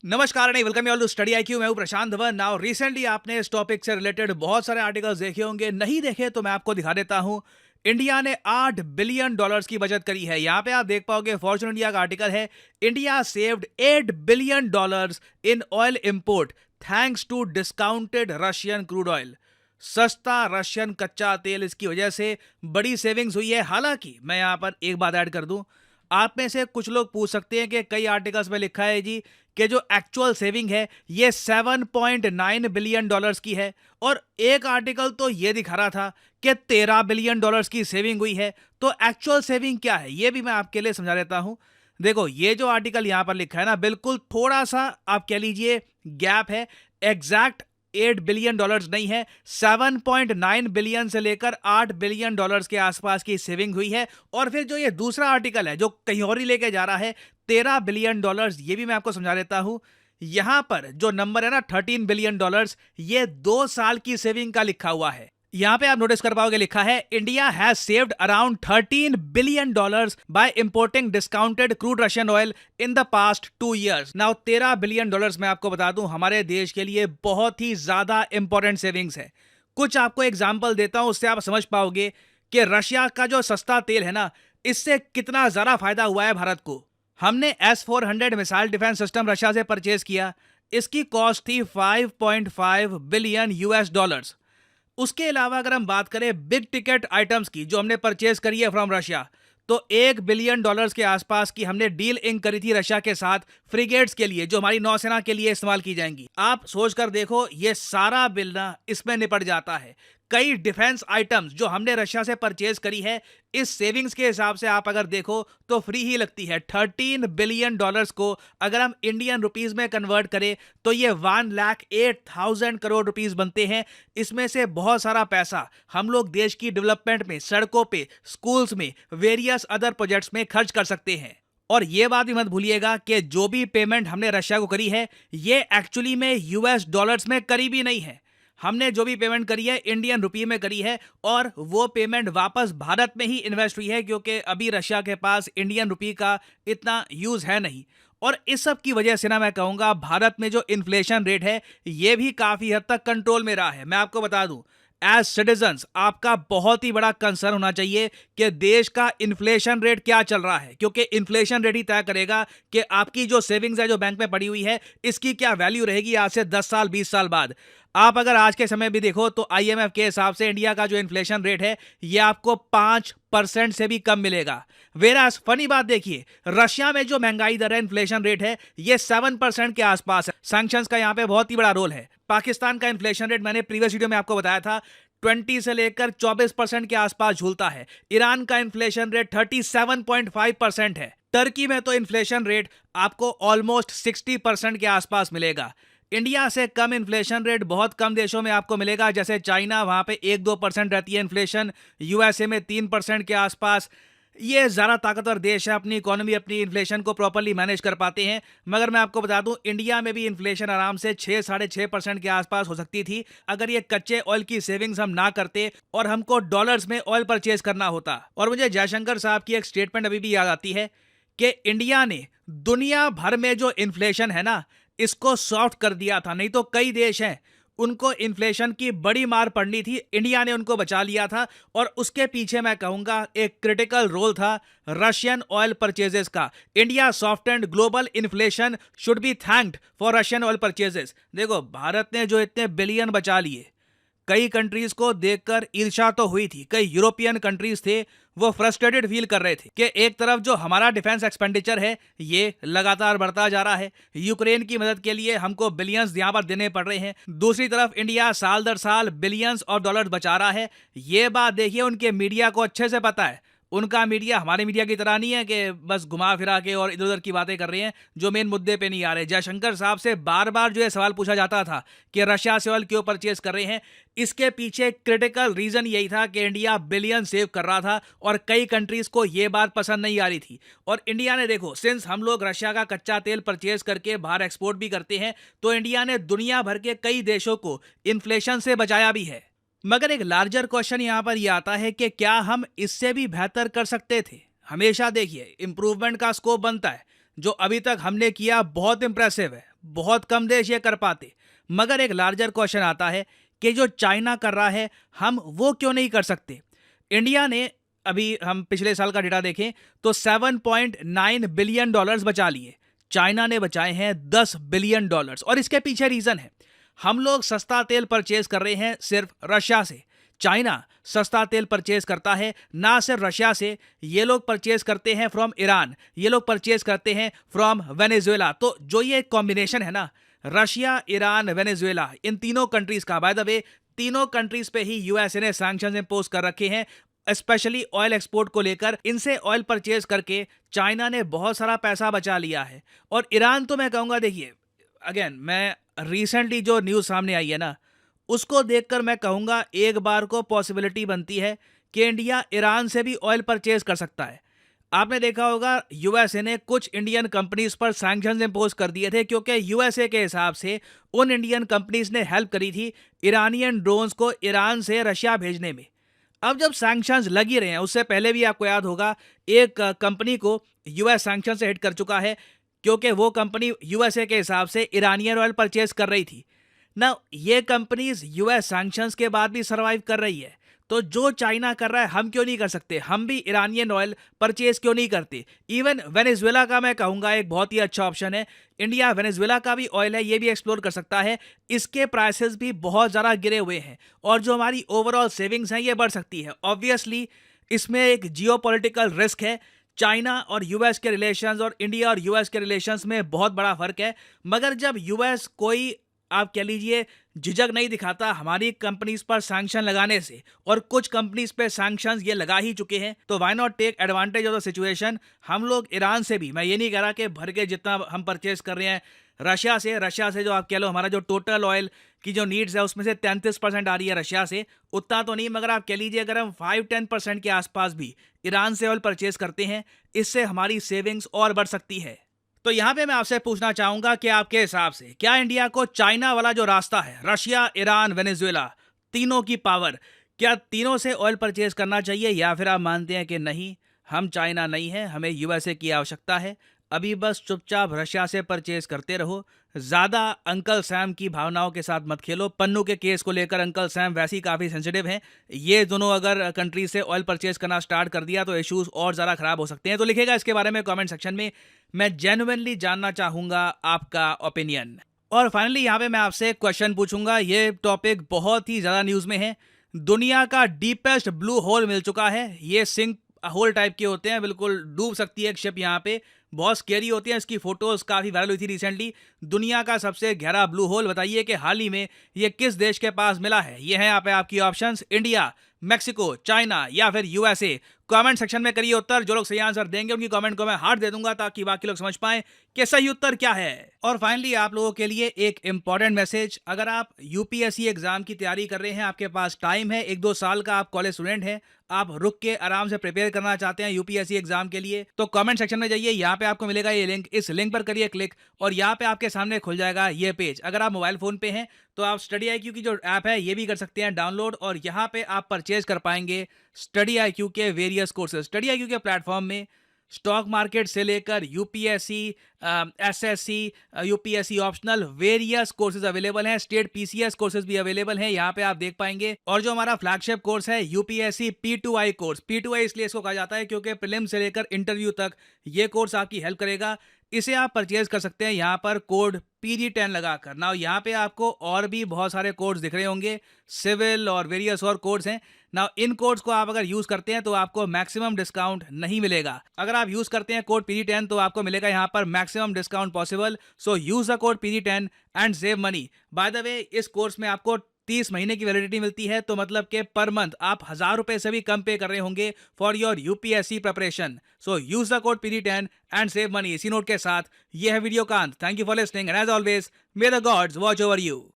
नमस्कार नहीं welcome you all to study IQ. मैं हूं प्रशांत धवन। नाउ रिसेंटली आपने इस टॉपिक से रिलेटेड बहुत सारे आर्टिकल्स देखे होंगे, नहीं देखे तो मैं आपको दिखा देता हूं। इंडिया ने $8 बिलियन की बचत करी है। यहां पे आप देख पाओगे फॉर्च्यून इंडिया का आर्टिकल है, India saved $8 billion in oil import thanks to discounted Russian crude oil. सस्ता रशियन कच्चा तेल, इसकी वजह से बड़ी सेविंग्स हुई है। हालांकि मैं यहां पर एक बात ऐड कर दूं, आप में से कुछ लोग पूछ सकते हैं कि कई आर्टिकल्स में लिखा है जी कि जो एक्चुअल सेविंग है ये $7.9 बिलियन की है, और एक आर्टिकल तो ये दिखा रहा था कि $13 बिलियन की सेविंग हुई है। तो एक्चुअल सेविंग क्या है ये भी मैं आपके लिए समझा देता हूं। देखो, ये जो आर्टिकल यहां पर लिखा है ना, बिल्कुल थोड़ा सा आप कह लीजिए गैप है। एग्जैक्ट $8 बिलियन नहीं है, 7.9 बिलियन से लेकर $8 बिलियन के आसपास की सेविंग हुई है। और फिर जो ये दूसरा आर्टिकल है जो कहीं और ही लेके जा रहा है, $13 बिलियन, ये भी मैं आपको समझा देता हूं। यहां पर जो नंबर है ना, $13 बिलियन, ये 2 साल की सेविंग का लिखा हुआ है। यहां पे आप नोटिस कर पाओगे लिखा है, India has saved around $13 billion bye importing discounted crude Russian oil in the past 2 years। Now $13 billion मैं आपको बता दूं हमारे देश के लिए बहुत ही ज्यादा इंपॉर्टेंट सेविंग्स है। कुछ आपको एग्जाम्पल देता हूं, उससे आप समझ पाओगे कि रशिया का जो सस्ता तेल है ना, इससे कितना ज्यादा फायदा हुआ है भारत को। हमने S-400 missile defence system Russia से परचेज किया। इसकी कॉस्ट थी $5.5 बिलियन। उसके अलावा अगर हम बात करें बिग टिकट आइटम्स की जो हमने परचेज करी है फ्रॉम रशिया, तो $1 बिलियन के आसपास की हमने डील इंक करी थी रशिया के साथ फ्रिगेट्स के लिए, जो हमारी नौसेना के लिए इस्तेमाल की जाएंगी। आप सोचकर देखो, ये सारा बिल ना इसमें निपट जाता है। कई डिफेंस आइटम्स जो हमने रशिया से परचेज करी है, इस सेविंग्स के हिसाब से आप अगर देखो तो फ्री ही लगती है। $13 बिलियन को अगर हम इंडियन रुपीस में कन्वर्ट करें तो ये 1,08,000 करोड़ रुपीस बनते हैं। इसमें से बहुत सारा पैसा हम लोग देश की डेवलपमेंट में, सड़कों पे, स्कूल्स में, वेरियस अदर प्रोजेक्ट्स में खर्च कर सकते हैं। और ये बात भी मत भूलिएगा कि जो भी पेमेंट हमने रशिया को करी है, ये एक्चुअली में यूएस डॉलर्स में करी भी नहीं है। हमने जो भी पेमेंट करी है इंडियन रुपये में करी है, और वो पेमेंट वापस भारत में ही इन्वेस्ट हुई है, क्योंकि अभी रशिया के पास इंडियन रुपये का इतना यूज है नहीं। और इस सब की वजह से ना मैं कहूंगा भारत में जो इन्फ्लेशन रेट है ये भी काफी हद तक कंट्रोल में रहा है। मैं आपको बता दूं, एज सिटीजन्स आपका बहुत ही बड़ा कंसर्न होना चाहिए कि देश का इन्फ्लेशन रेट क्या चल रहा है, क्योंकि इन्फ्लेशन रेट ही तय करेगा कि आपकी जो सेविंग्स है जो बैंक में पड़ी हुई है, इसकी क्या वैल्यू रहेगी आज से 10 साल 20 साल बाद। आप अगर आज के समय भी देखो तो आईएमएफ के हिसाब से इंडिया का जो इन्फ्लेशन रेट है ये आपको 5% से भी कम मिलेगा। वेरास फनी बात देखिए, रशिया में जो महंगाई दर है, इन्फ्लेशन रेट है, ये 7% के आसपास है। सैंक्शंस का यहाँ पे बहुत ही बड़ा रोल है। पाकिस्तान का इन्फ्लेशन रेट मैंने प्रीवियस वीडियो में आपको बताया था 20 से लेकर 24% के आसपास झूलता है। ईरान का इन्फ्लेशन रेट 37.5% है। टर्की में तो इन्फ्लेशन रेट आपको ऑलमोस्ट 60% के आसपास मिलेगा। इंडिया से कम इन्फ्लेशन रेट बहुत कम देशों में आपको मिलेगा, जैसे चाइना, वहां पे 1-2% रहती है इन्फ्लेशन। यूएसए में 3% के आसपास। ये ज़्यादा ताकतवर देश है, अपनी इकोनॉमी, अपनी इन्फ्लेशन को प्रॉपर्ली मैनेज कर पाते हैं। मगर मैं आपको बता दूं, इंडिया में भी इन्फ्लेशन आराम से 6-6.5% के आसपास हो सकती थी अगर ये कच्चे ऑयल की सेविंग्स हम ना करते और हमको डॉलर्स में ऑयल परचेज करना होता। और मुझे जयशंकर साहब की एक स्टेटमेंट अभी भी याद आती है कि इंडिया ने दुनिया भर में जो इन्फ्लेशन है ना, इसको सॉफ्ट कर दिया था। नहीं तो कई देश हैं उनको इन्फ्लेशन की बड़ी मार पड़नी थी, इंडिया ने उनको बचा लिया था। और उसके पीछे मैं कहूंगा एक क्रिटिकल रोल था रशियन ऑयल परचेजेस का। India soft and global inflation should be thanked for Russian oil purchases. देखो, भारत ने जो इतने बिलियन बचा लिए, कई कंट्रीज को देखकर ईर्ष्या तो हुई थी। कई यूरोपियन कंट्रीज थे, वो फ्रस्ट्रेटेड फील कर रहे थे कि एक तरफ जो हमारा डिफेंस एक्सपेंडिचर है ये लगातार बढ़ता जा रहा है, यूक्रेन की मदद के लिए हमको बिलियंस यहां पर देने पड़ रहे हैं, दूसरी तरफ इंडिया साल दर साल बिलियंस ऑफ डॉलर्स बचा रहा है। ये बात देखिए, उनके मीडिया को अच्छे से पता है। उनका मीडिया हमारे मीडिया की तरह नहीं है कि बस घुमा फिरा के और इधर उधर की बातें कर रहे हैं जो मेन मुद्दे पे नहीं आ रहे। जयशंकर साहब से बार बार जो है सवाल पूछा जाता था कि रशिया से ऑयल क्यों परचेज कर रहे हैं, इसके पीछे क्रिटिकल रीजन यही था कि इंडिया बिलियन सेव कर रहा था और कई कंट्रीज को यह बात पसंद नहीं आ रही थी। और इंडिया ने देखो, सिंस हम लोग रशिया का कच्चा तेल परचेज करके बाहर एक्सपोर्ट भी करते हैं, तो इंडिया ने दुनिया भर के कई देशों को इन्फ्लेशन से बचाया भी है। मगर एक लार्जर क्वेश्चन यहां पर यह आता है कि क्या हम इससे भी बेहतर कर सकते थे। हमेशा देखिए, इंप्रूवमेंट का स्कोप बनता है। जो अभी तक हमने किया बहुत इंप्रेसिव है, बहुत कम देश ये कर पाते। मगर एक लार्जर क्वेश्चन आता है कि जो चाइना कर रहा है हम वो क्यों नहीं कर सकते। इंडिया ने, अभी हम पिछले साल का डेटा देखें तो 7.9 बिलियन डॉलर्स बचा लिए, चाइना ने बचाए हैं 10 बिलियन डॉलर्स। और इसके पीछे रीजन है, हम लोग सस्ता तेल परचेज कर रहे हैं सिर्फ रशिया से। चाइना सस्ता तेल परचेज करता है ना सिर्फ रशिया से, ये लोग परचेज करते हैं फ्रॉम ईरान, ये लोग परचेज करते हैं फ्रॉम वेनेजुएला। तो जो ये कॉम्बिनेशन है ना, रशिया, ईरान, वेनेजुएला, इन तीनों कंट्रीज का, बाय द वे तीनों कंट्रीज पे ही यूएसए ने सैंक्शंस इंपोज कर रखे हैं, स्पेशली ऑयल एक्सपोर्ट को लेकर। इनसे ऑयल परचेज करके चाइना ने बहुत सारा पैसा बचा लिया है। और ईरान तो मैं कहूँगा, देखिए अगेन, मैं रिसेंटली जो न्यूज़ सामने आई है ना, उसको देखकर मैं कहूँगा एक बार को पॉसिबिलिटी बनती है कि इंडिया ईरान से भी ऑयल परचेज कर सकता है। आपने देखा होगा यूएसए ने कुछ इंडियन कंपनीज पर सैंक्शंस इंपोज कर दिए थे, क्योंकि यूएसए के हिसाब से उन इंडियन कंपनीज ने हेल्प करी थी ईरानियन ड्रोन्स को ईरान से रशिया भेजने में। अब जब सैंक्शंस लग ही रहे हैं, उससे पहले भी आपको याद होगा एक कंपनी को यूएस सैंक्शन से हिट कर चुका है, क्योंकि वो कंपनी यूएसए के हिसाब से ईरानियन ऑयल परचेज कर रही थी ना। ये कंपनीज यूएस सैंक्शंस के बाद भी सरवाइव कर रही है, तो जो चाइना कर रहा है हम क्यों नहीं कर सकते? हम भी ईरानियन ऑयल परचेज क्यों नहीं करते? इवन वेनेजुएला का मैं कहूँगा एक बहुत ही अच्छा ऑप्शन है। इंडिया वेनेजुएला का भी ऑयल है, ये भी एक्सप्लोर कर सकता है। इसके प्राइसेस भी बहुत ज़्यादा गिरे हुए हैं और जो हमारी ओवरऑल सेविंग्स हैं ये बढ़ सकती है। ऑब्वियसली इसमें एक जियोपॉलिटिकल रिस्क है। चाइना और यूएस के रिलेशंस और इंडिया और यूएस के रिलेशंस में बहुत बड़ा फर्क है। मगर जब यूएस कोई, आप कह लीजिए, झिझक नहीं दिखाता हमारी कंपनीज पर सैंक्शन लगाने से, और कुछ कंपनीज पे सैंक्शंस ये लगा ही चुके हैं, तो why not take advantage of the situation. हम लोग ईरान से भी, मैं ये नहीं कह रहा कि भर के जितना हम परचेज कर रहे हैं रशिया से जो आप कह लो हमारा जो टोटल ऑयल की जो नीड्स है उसमें से 33% आ रही है रशिया से, उतना तो नहीं, मगर आप कह लीजिए अगर हम 5-10% के आसपास भी ईरान से ऑयल परचेज करते हैं, इससे हमारी सेविंग्स और बढ़ सकती है। तो यहाँ पे मैं आपसे पूछना चाहूंगा कि आपके हिसाब से क्या इंडिया को चाइना वाला जो रास्ता है, रशिया, ईरान, वेनेजुएला, तीनों की पावर, क्या तीनों से ऑयल परचेज करना चाहिए, या फिर आप मानते हैं कि नहीं, हम चाइना नहीं है, हमें यूएसए की आवश्यकता है, अभी बस चुपचाप रशिया से परचेज करते रहो, ज़्यादा अंकल सैम की भावनाओं के साथ मत खेलो। पन्नू के केस को लेकर अंकल सैम वैसे ही काफ़ी सेंसिटिव हैं, ये दोनों अगर कंट्री से ऑयल परचेज करना स्टार्ट कर दिया तो इश्यूज और ज़्यादा ख़राब हो सकते हैं। तो लिखेगा इसके बारे में कमेंट सेक्शन में, मैं जेन्युइनली जानना चाहूँगा आपका ओपिनियन। और फाइनली यहाँ पे मैं आपसे एक क्वेश्चन पूछूंगा, ये टॉपिक बहुत ही ज़्यादा न्यूज़ में है। दुनिया का डीपेस्ट ब्लू होल मिल चुका है, ये सिंक होल टाइप के होते हैं, बिल्कुल डूब सकती है एक शिप यहाँ पे, बहुत स्केरी होती है। इसकी फोटोज काफ़ी वायरल हुई थी रिसेंटली। दुनिया का सबसे गहरा ब्लू होल, बताइए कि हाल ही में ये किस देश के पास मिला है। ये है यहाँ पे आपकी ऑप्शंस, इंडिया, मैक्सिको, चाइना या फिर यूएसए। कमेंट सेक्शन में करिए उत्तर, जो लोग सही आंसर देंगे उनकी कमेंट को मैं हार्ट दे दूंगा ताकि बाकी लोग समझ पाएं कि सही उत्तर क्या है। और फाइनली आप लोगों के लिए एक इंपॉर्टेंट मैसेज, अगर आप यूपीएससी एग्जाम की तैयारी कर रहे हैं, आपके पास टाइम है, 1-2 साल का आप कॉलेज स्टूडेंट हैं, आप रुक के आराम से प्रिपेयर करना चाहते हैं यूपीएससी एग्जाम के लिए, तो कमेंट सेक्शन में जाइए, यहाँ पे आपको मिलेगा ये लिंक, इस लिंक पर करिए क्लिक और यहाँ पे आपके सामने खुल जाएगा ये पेज। अगर आप मोबाइल फोन पे हैं तो आप स्टडी आईक्यू की जो ऐप है ये भी कर सकते हैं डाउनलोड, और यहाँ पे आप परचेज कर पाएंगे स्टडी आईक्यू के वेरियस कोर्सेज। स्टडी आईक्यू के प्लेटफॉर्म में स्टॉक मार्केट से लेकर UPSC, SSC, UPSC optional various courses available हैं, स्टेट पीसीएस कोर्सेज भी अवेलेबल हैं, यहाँ पे आप देख पाएंगे। और जो हमारा फ्लैगशिप कोर्स है यूपीएससी P2I कोर्स, P2I इसलिए इसको कहा जाता है क्योंकि प्रीलिम से लेकर इंटरव्यू तक ये कोर्स आपकी हेल्प करेगा। इसे आप परचेज कर सकते हैं यहाँ पर कोड PG10 लगाकर। ना यहाँ पे आपको और भी बहुत सारे कोड्स दिख रहे होंगे, सिविल और वेरियस और कोड्स हैं ना। इन कोड्स को आप अगर यूज करते हैं तो आपको मैक्सिमम डिस्काउंट नहीं मिलेगा। अगर आप यूज करते हैं कोड PG10 तो आपको मिलेगा यहाँ पर maximum discount possible. So use the code PG10 and save money. By the way इस कोर्स में आपको 30 महीने की वैलिडिटी मिलती है, तो मतलब कि पर मंथ आप 1000 रुपए से भी कम पे कर रहे होंगे for your UPSC preparation. So use the code PG10 and save money. इसी नोट के साथ ये है वीडियो का अंत। Thank you for listening and as always may the gods watch over you.